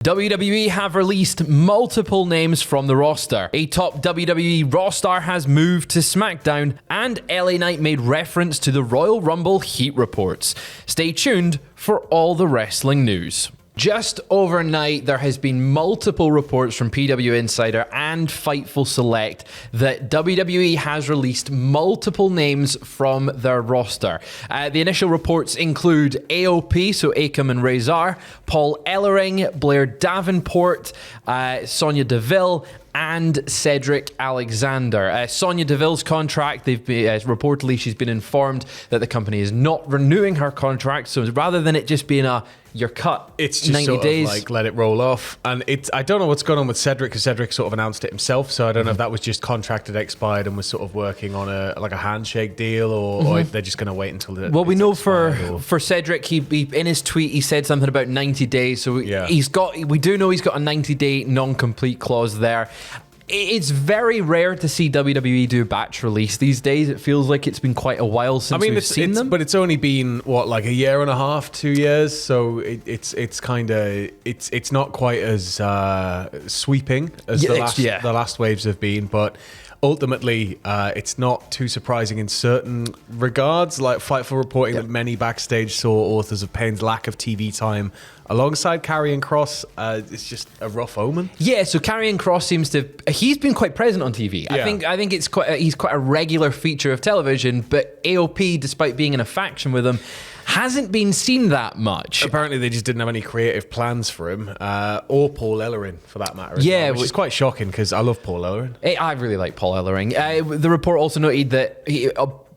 WWE have released multiple names from the roster. A top WWE Raw star has moved to SmackDown, and LA Knight made reference to the Royal Rumble heat reports. Stay tuned for all the wrestling news. Just overnight, there has been multiple reports from PW Insider and Fightful Select that WWE has released multiple names from their roster. The initial reports include AOP, so Akam and Razor, Paul Ellering, Blair Davenport, Sonya Deville, and Cedric Alexander. Sonya Deville's contract, reportedly she's been informed that the company is not renewing her contract, so rather than it just being you're cut, it's just 90 sort days. of like let it roll off. And I don't know what's going on with Cedric, because Cedric sort of announced it himself, so I don't know if that was just contracted expired and was sort of working on a handshake deal, or they're just going to wait until well, we know for Cedric, he in his tweet he said something about 90 days, so we do know he's got a 90-day non-complete clause there. It's very rare to see WWE do a batch release these days. It feels like it's been quite a while since we've seen them. But it's only been like a year and a half, 2 years. So it's kind of it's not quite as sweeping as the last waves have been. But ultimately, it's not too surprising in certain regards. Like Fightful reporting that many backstage saw authors of Payne's lack of TV time alongside Karrion Kross. It's just a rough omen. Yeah, so Karrion Kross he's been quite present on TV. Yeah. I think he's quite a regular feature of television, but AOP, despite being in a faction with him, hasn't been seen that much. Apparently they just didn't have any creative plans for him, or Paul Ellering for that matter. Yeah, which is quite shocking because I love Paul Ellering. I really like Paul Ellering. The report also noted that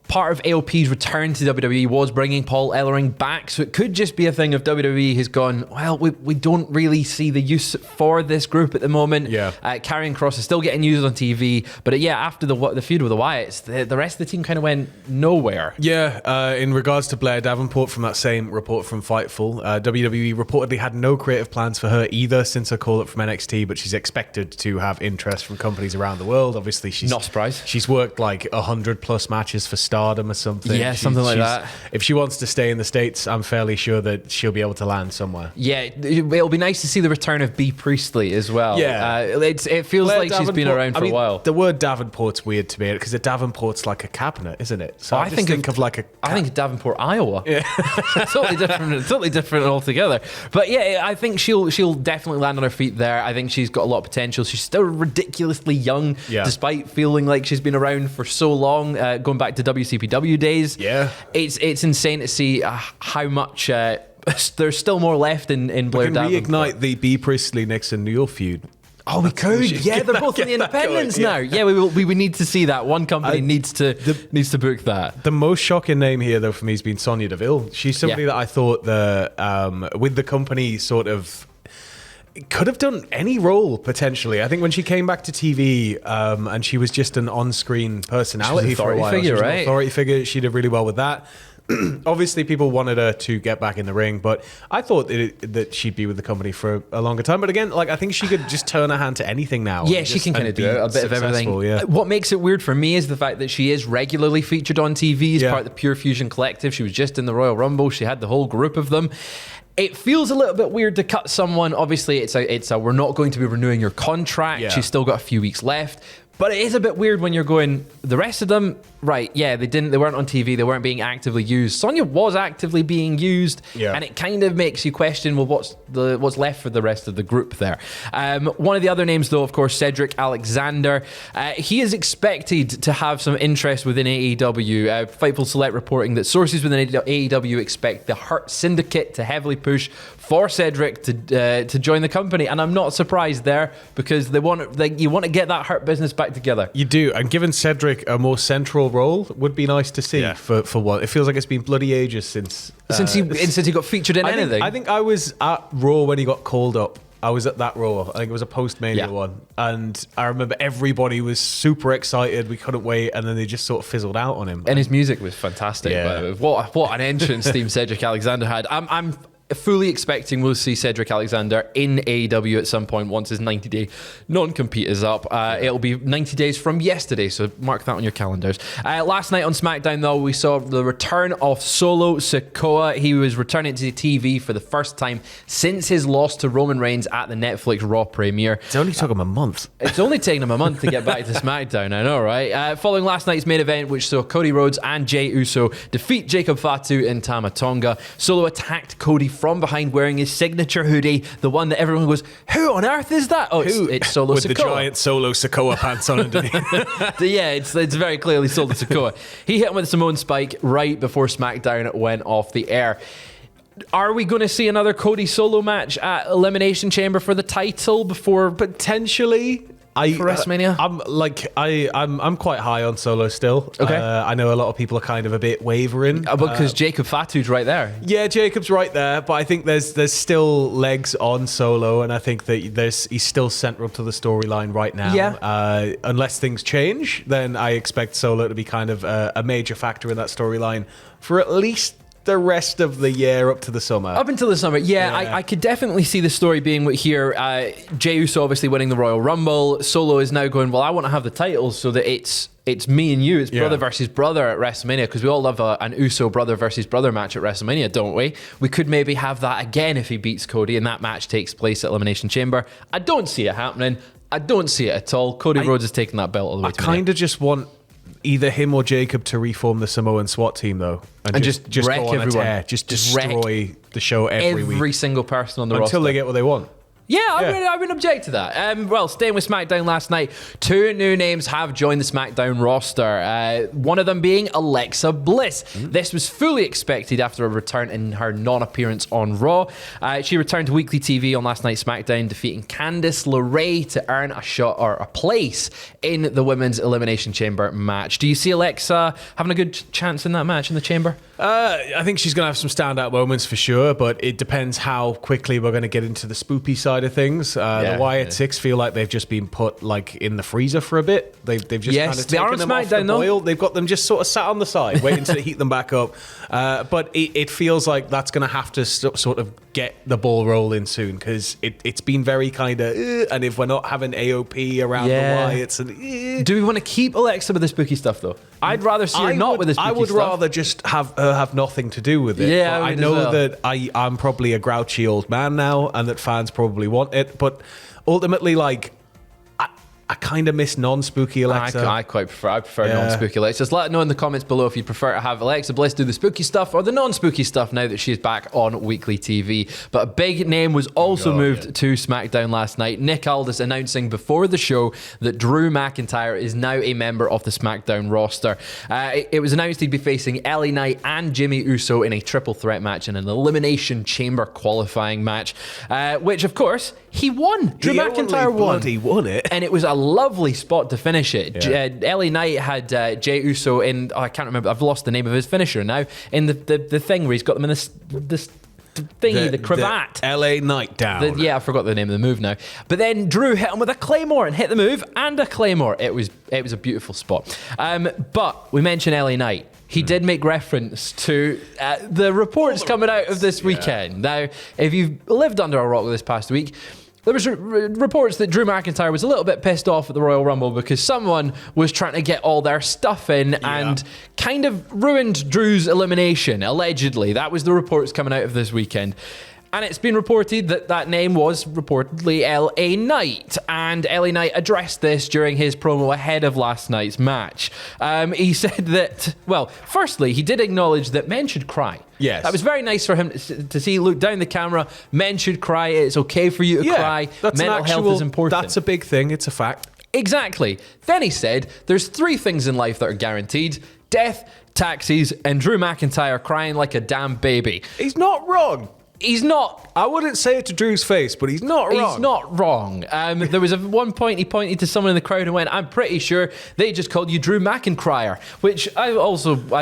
part of AOP's return to WWE was bringing Paul Ellering back, so it could just be a thing of WWE has gone, well, we don't really see the use for this group at the moment. Karrion Kross is still getting used on TV, but after the feud with the Wyatts, the rest of the team kind of went nowhere. In regards to Blair Davenport, from that same report from Fightful, WWE reportedly had no creative plans for her either since her call-up from NXT, but she's expected to have interest from companies around the world. Obviously, she's not surprised. She's worked like 100+ matches for Stardom or something. Yeah, something like that. If she wants to stay in the States, I'm fairly sure that she'll be able to land somewhere. Yeah, it'll be nice to see the return of B. Priestley as well. Yeah. It feels Blair like she's been around for a while. The word Davenport's weird to me because a Davenport's like a cabinet, isn't it? So I think of like I think Davenport, Iowa. Yeah. totally different altogether. But yeah, I think she'll definitely land on her feet there. I think she's got a lot of potential. She's still ridiculously young, despite feeling like she's been around for so long, going back to WCPW days. Yeah, it's insane to see how much there's still more left in Blair Davenport. We can reignite the B. Priestley Nixon Newell feud. Oh, we could. Yeah, they're both in the independents now. Yeah, we need to see that. One company needs to book that. The most shocking name here, though, for me has been Sonya Deville. She's somebody that I thought with the company sort of could have done any role potentially. I think when she came back to TV, and she was just an on-screen personality for a while. She was an authority figure. She did really well with that. Obviously, people wanted her to get back in the ring, but I thought that she'd be with the company for a longer time. But again, I think she could just turn her hand to anything now. Yeah, she can kind of do a bit of everything. Yeah. What makes it weird for me is the fact that she is regularly featured on TV as part of the Pure Fusion Collective. She was just in the Royal Rumble. She had the whole group of them. It feels a little bit weird to cut someone. Obviously, it's a we're not going to be renewing your contract. Yeah. She's still got a few weeks left. But it is a bit weird when you're going, the rest of them, right, yeah, they weren't on TV, they weren't being actively used. Sonya was actively being used, and it kind of makes you question, well, what's left for the rest of the group there? One of the other names, though, of course, Cedric Alexander. He is expected to have some interest within AEW. Fightful Select reporting that sources within AEW expect the Hurt Syndicate to heavily push for Cedric to join the company, and I'm not surprised there because you want to get that Hurt business back together. You do, and given Cedric a more central role would be nice to see for what it feels like. It's been bloody ages since he got featured in anything. I think I was at Raw when he got called up. I was at that Raw. I think it was a post-Mania one. And I remember everybody was super excited. We couldn't wait. And then they just sort of fizzled out on him. And his music was fantastic. What an entrance Team Cedric Alexander had. I'm fully expecting we'll see Cedric Alexander in AEW at some point once his 90-day non-compete is up. It'll be 90 days from yesterday, so mark that on your calendars. Last night on SmackDown, though, we saw the return of Solo Sikoa. He was returning to the TV for the first time since his loss to Roman Reigns at the Netflix Raw premiere. It's only took him a month. It's only taken him a month to get back to SmackDown, I know, right? Following last night's main event, which saw Cody Rhodes and Jey Uso defeat Jacob Fatu and Tama Tonga, Solo attacked Cody from behind wearing his signature hoodie, the one that everyone goes, who on earth is that? Oh, it's Solo with Sikoa. With the giant Solo Sikoa pants on underneath. Yeah, it's very clearly Solo Sikoa. He hit him with a Samoan Spike right before SmackDown went off the air. Are we going to see another Cody Solo match at Elimination Chamber for the title before potentially? For WrestleMania? I'm quite high on Solo still. Okay. I know a lot of people are kind of a bit wavering. Because Jacob Fatu's right there. Yeah, Jacob's right there, but I think there's still legs on Solo, and I think that he's still central to the storyline right now. Yeah. Unless things change, then I expect Solo to be kind of a major factor in that storyline for at least the rest of the year up to the summer. Up until the summer, yeah. I could definitely see the story being here. Jey Uso obviously winning the Royal Rumble. Solo is now going, well, I want to have the titles so that it's me and you. It's brother versus brother at WrestleMania, because we all love an Uso brother versus brother match at WrestleMania, don't we? We could maybe have that again if he beats Cody and that match takes place at Elimination Chamber. I don't see it happening. I don't see it at all. Cody Rhodes is taking that belt all the way to I kind of just want either him or Jacob to reform the Samoan SWAT team, though, and just wreck go on everyone. a tear, just destroy the show every week, single person on the roster until they get what they want. Yeah, I wouldn't object to that. Well, staying with SmackDown last night, 2 new names have joined the SmackDown roster. One of them being Alexa Bliss. This was fully expected after a return in her non-appearance on Raw. She returned to weekly TV on last night's SmackDown, defeating Candice LeRae to earn a shot or a place in the Women's Elimination Chamber match. Do you see Alexa having a good chance in that match in the Chamber? I think she's going to have some standout moments for sure, but it depends how quickly we're going to get into the spoopy side of things. The Wyatt Six feel like they've just been put in the freezer for a bit. They've just kind of taken them off the boil. They've got them just sort of sat on the side, waiting to heat them back up. But it feels like that's going to have to sort of get the ball rolling soon, because it's been very kind of, and if we're not having AOP around the Wyatts, and do we want to keep Alexa with the spooky stuff though? I'd rather see her not with the spooky stuff. I would rather just have her have nothing to do with it. Yeah, I know that I'm probably a grouchy old man now, and that fans probably want it, but ultimately, I kind of miss non-spooky Alexa. I prefer non-spooky Alexa. Just let us know in the comments below if you'd prefer to have Alexa Bliss do the spooky stuff or the non-spooky stuff now that she's back on weekly TV. But a big name was also moved to SmackDown last night. Nick Aldis announcing before the show that Drew McIntyre is now a member of the SmackDown roster. It was announced he'd be facing LA Knight and Jimmy Uso in a triple threat match in an Elimination Chamber qualifying match, which of course he won. Drew McIntyre won. He won it. And it was a lovely spot to finish it. LA Knight had Jey Uso in, I can't remember, I've lost the name of his finisher now, in the thing where he's got them in this thingy, the cravat. The LA Knight down. I forgot the name of the move now. But then Drew hit him with a Claymore and hit the move and a Claymore. It was a beautiful spot. But we mentioned LA Knight. He did make reference to the reports coming out of this weekend. Now, if you've lived under a rock this past week, there was reports that Drew McIntyre was a little bit pissed off at the Royal Rumble because someone was trying to get all their stuff in and kind of ruined Drew's elimination, allegedly. That was the reports coming out of this weekend. And it's been reported that name was reportedly LA Knight. And LA Knight addressed this during his promo ahead of last night's match. He said that, well, firstly, he did acknowledge that men should cry. Yes. That was very nice for him to see, look down the camera, men should cry, it's okay for you to cry, mental health is important. That's a big thing, it's a fact. Exactly. Then he said, there's 3 things in life that are guaranteed: death, taxes, and Drew McIntyre crying like a damn baby. He's not wrong. He's not. I wouldn't say it to Drew's face, but he's not wrong. He's not wrong. There was one point he pointed to someone in the crowd and went, I'm pretty sure they just called you Drew McIntyre, which I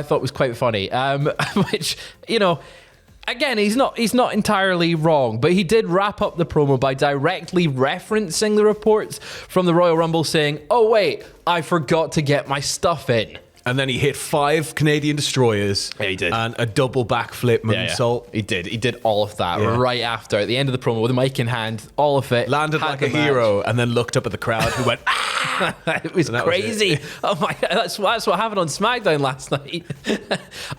thought was quite funny. Which, again, he's not entirely wrong, but he did wrap up the promo by directly referencing the reports from the Royal Rumble saying, oh wait, I forgot to get my stuff in. And then he hit 5 Canadian destroyers. Yeah, he did. And a double backflip moonsault. He did all of that right after, at the end of the promo, with a mic in hand, all of it. Landed like a hero, and then looked up at the crowd who went, ah! It was crazy. Oh my God, that's what happened on SmackDown last night.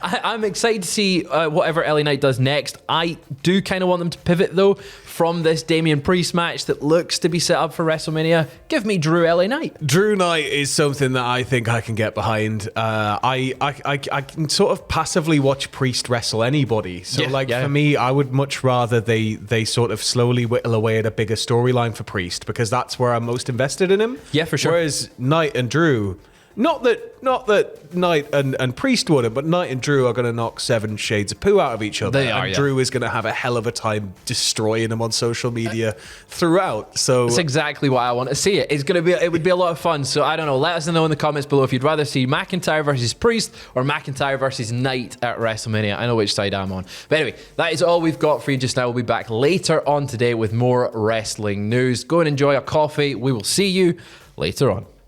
I'm excited to see whatever LA Knight does next. I do kind of want them to pivot, though, from this Damian Priest match that looks to be set up for WrestleMania. Give me Drew LA Knight. Drew Knight is something that I think I can get behind. I can sort of passively watch Priest wrestle anybody. So for me, I would much rather they sort of slowly whittle away at a bigger storyline for Priest, because that's where I'm most invested in him. Yeah, for sure. Whereas Knight and Drew, not that Knight and Priest wouldn't, but Knight and Drew are going to knock 7 shades of poo out of each other. They are, and Drew is going to have a hell of a time destroying him on social media throughout. So that's exactly why I want to see it. It would be a lot of fun. So I don't know. Let us know in the comments below if you'd rather see McIntyre versus Priest or McIntyre versus Knight at WrestleMania. I know which side I'm on. But anyway, that is all we've got for you just now. We'll be back later on today with more wrestling news. Go and enjoy a coffee. We will see you later on.